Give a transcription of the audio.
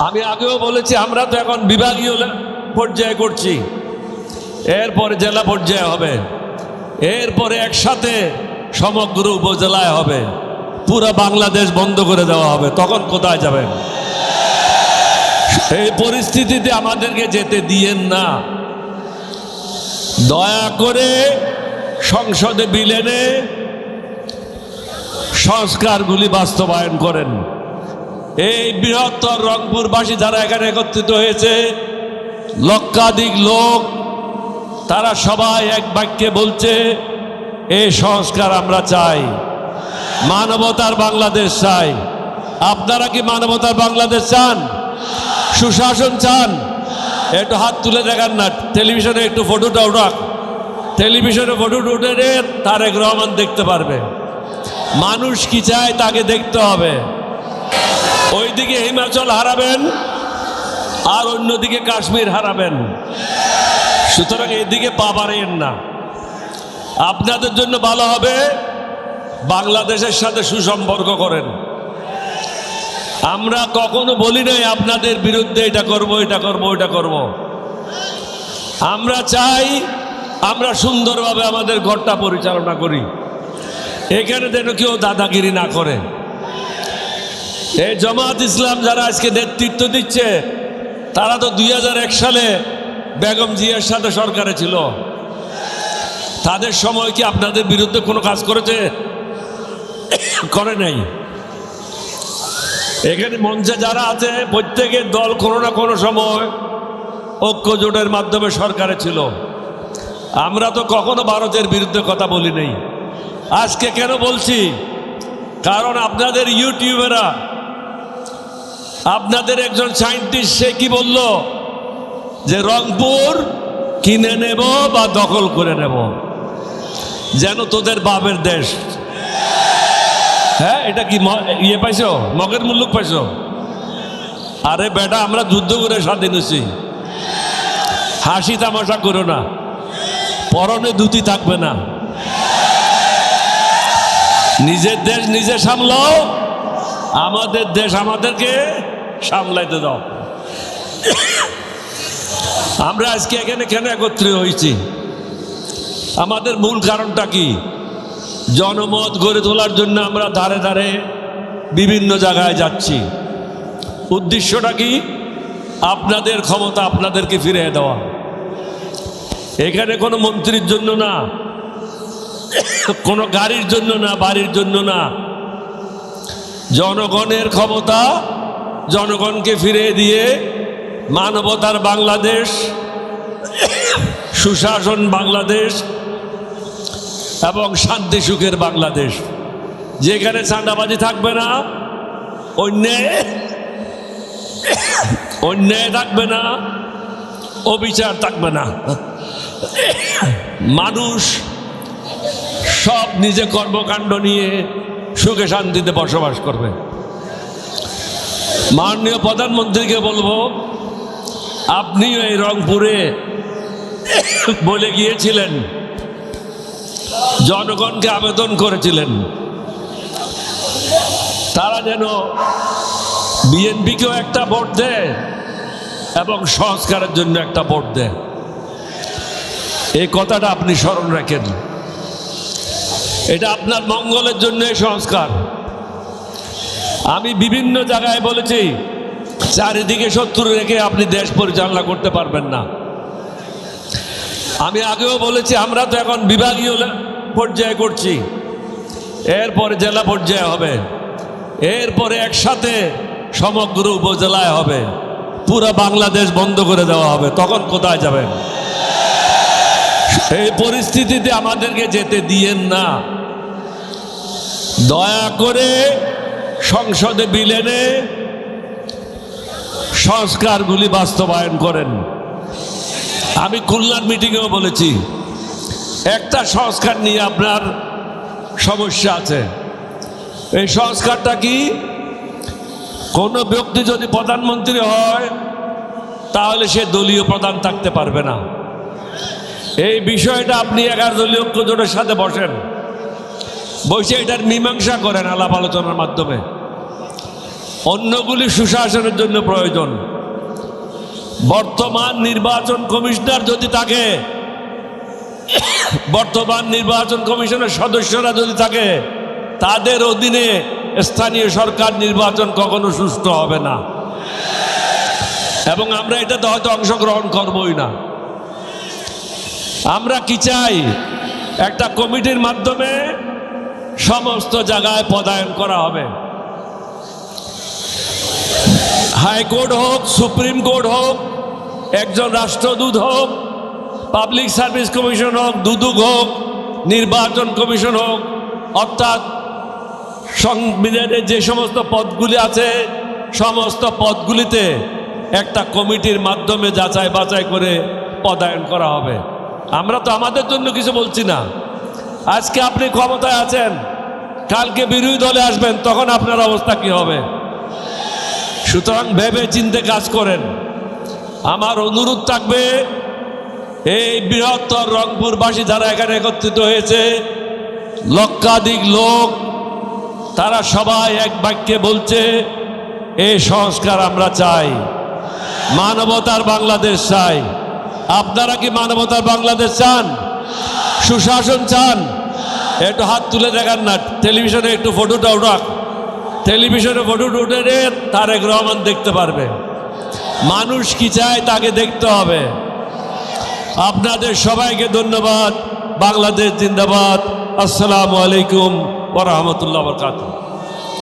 আমি আগেও বলেছি আমরা তো এখন বিভাগীয় পর্যায়ে করছি, এরপরে জেলা পর্যায়ে হবে, এরপরে একসাথে সমগ্র উপজেলায় হবে, পুরো বাংলাদেশ বন্ধ করে দেওয়া হবে। তখন কোথায় যাবেন? এই পরিস্থিতিতে আমাদেরকে যেতে দিয়েন না। দয়া করে সংসদে বিল এনে সংস্কারগুলি বাস্তবায়ন করেন। এই বৃহত্তর রংপুরবাসী যারা এখানে একত্রিত হয়েছে, লক্ষাধিক লোক, তারা সবাই এক বাক্যে বলছে এই সংস্কার আমরা চাই, মানবতার বাংলাদেশ চাই। আপনারা কি মানবতার বাংলাদেশ চান? সুশাসন চান? একটু হাত তুলে দেখান না। টেলিভিশনে একটু ফটোটা উঠাক, টেলিভিশনে ফটোটা উঠে তারেক রহমান দেখতে পারবে। মানুষ কি চায় তাকে দেখতে হবে। ওইদিকে হিমাচল হারাবেন আর অন্যদিকে কাশ্মীর হারাবেন, সুতরাং এদিকে পা বাড়াইয়েন না। আপনাদের জন্য ভালো হবে বাংলাদেশের সাথে সুসম্পর্ক করেন। আমরা কখনো বলি নাই আপনাদের বিরুদ্ধে এটা করব, এটা করব, এটা করব। আমরা চাই আমরা সুন্দরভাবে আমাদের ঘরটা পরিচালনা করি, এখানে যেন কেউ দাদাগিরি না করে। এই জামাত ইসলাম যারা আজকে নেতৃত্ব দিচ্ছে, তারা তো 2001 সালে বেগম জিয়ার সাথে সরকারে ছিল। তাদের সময় কি আপনাদের বিরুদ্ধে কোনো কাজ করেছে? করে নাই। এখানে মঞ্চে যারা আছে প্রত্যেকের দল কোনো না কোনো সময় ঐক্য জোটের মাধ্যমে সরকারে ছিল। আমরা তো কখনো ভারতের বিরুদ্ধে কথা বলি নাই। আজকে কেন বলছি? কারণ আপনাদের ইউটিউবেরা, আপনাদের একজন সায়েন্টিস্ট সে কি বলল যে রংপুর কিনে নেব বা দখল করে নেব, যেন তোদের বাপের দেশ। হ্যাঁ, এটা কি ইয়ে পাইছো? মগের মুল্লুক পাইছো? আরে বেটা, আমরা যুদ্ধ করে স্বাধীন হয়েছি। হাসি তামাশা করো না, পরনে ধুতি থাকবে না। নিজের দেশ নিজে সামলাও, আমাদের দেশ আমাদেরকে সামলাইতে দাও। আমরা আজকে এখানে কেন একত্রিত হয়েছি? আমাদের মূল কারণটা কি? জনমত গড়ে তোলার জন্য আমরা ধারে ধারে বিভিন্ন জায়গায় যাচ্ছি। উদ্দেশ্যটা কি? আপনাদের ক্ষমতা আপনাদেরকে ফিরিয়ে দেওয়া। এখানে কোনো মন্ত্রীর জন্য না, কোনো গাড়ির জন্য না, বাড়ির জন্য না। জনগণের ক্ষমতা জনগণকে ফিরিয়ে দিয়ে মানবতার বাংলাদেশ, সুশাসন বাংলাদেশ এবং শান্তি সুখের বাংলাদেশ, যেখানে চাঁদাবাজি থাকবে না, অন্যায় থাকবে না, অবিচার থাকবে না। মানুষ সব নিজে কর্মকাণ্ড নিয়ে সুখে শান্তিতে বসবাস করবে। মাননীয় প্রধানমন্ত্রীকে বলবো, আপনিও এই রংপুরে বলে গিয়েছিলেন, জনগণকে আবেদন করেছিলেন তারা যেন বিএনপিকেও একটা ভোট দেয় এবং সংস্কারের জন্য একটা ভোট দেয়। এই কথাটা আপনি স্মরণ রাখেন। এটা আপনার মঙ্গলের জন্য সংস্কার। আমি বিভিন্ন জায়গায় বলেছি, চারিদিকে শত্রু রেখে আপনি দেশ পরিচালনা করতে পারবেন না। আমি আগেও বলেছি আমরা তো এখন বিভাগীয় পর্যায়ে করছি, এরপরে জেলা পর্যায়ে হবে, এরপরে একসাথে সমগ্র উপজেলায় হবে, পুরো বাংলাদেশ বন্ধ করে দেওয়া হবে। তখন কোথায় যাবেন? এই পরিস্থিতিতে আমাদেরকে যেতে দিয়েন না। দয়া করে সংসদে বিল এনে সংস্কারগুলি বাস্তবায়ন করেন। আমি খুলনার মিটিংয়েও বলেছি, একটা সংস্কার নিয়ে আপনার সমস্যা আছে। এই সংস্কারটা কি? কোনো ব্যক্তি যদি প্রধানমন্ত্রী হয় তাহলে সে দলীয় প্রধান থাকতে পারবে না। এই বিষয়টা আপনি 11 দলীয় ঐক্য জোটের সাথে বসেন, বসে এটার মীমাংসা করেন আলাপ আলোচনার মাধ্যমে। অন্যগুলি সুশাসনের জন্য প্রয়োজন। বর্তমান নির্বাচন কমিশনার যদি থাকে, বর্তমান নির্বাচন কমিশনের সদস্যরা যদি থাকে, তাদের অধীনে স্থানীয় সরকার নির্বাচন কখনো সুষ্ঠু হবে না, এবং আমরা এটাতে হয়তো অংশগ্রহণ করবই না। আমরা কি চাই? একটা কমিটির মাধ্যমে সমস্ত জায়গায় পদায়ন করা হবে। হাইকোর্ট হোক, সুপ্রিম কোর্ট হোক, একজন রাষ্ট্রদূত হোক, পাবলিক সার্ভিস কমিশন হোক, দুদক হোক, নির্বাচন কমিশন হোক, অর্থাৎ সংবিধানে যে সমস্ত পদগুলি আছে সমস্ত পদগুলিতে একটা কমিটির মাধ্যমে যাচাই বাছাই করে পদায়ন করা হবে। আমরা তো আমাদের জন্য কিছু বলছি না। আজকে আপনি ক্ষমতায় আছেন, কালকে বিরোধী দলে আসবেন, তখন আপনার অবস্থা কি হবে? সুতরাং ভেবে চিন্তে কাজ করেন। আমার অনুরোধ থাকবে, এই বৃহত্তর রংপুরবাসী যারা এখানে একত্রিত হয়েছে, লক্ষাধিক লোক, তারা সবাই এক বাক্যে বলছে এই সংস্কার আমরা চাই, মানবতার বাংলাদেশ চাই। আপনারা কি মানবতার বাংলাদেশ চান? সুশাসন চান? একটু হাত তুলে দেখান না। টেলিভিশনে একটু ফটোটা উঠাক, টেলিভিশনে ফটোটা উঠে তারেক রহমান দেখতে পারবে। মানুষ কি চায় তাকে দেখতে হবে। আপনাদের সবাইকে ধন্যবাদ। বাংলাদেশ জিন্দাবাদ। আসসালামু আলাইকুম ওয়া রাহমাতুল্লাহি ওয়া বারাকাতুহু।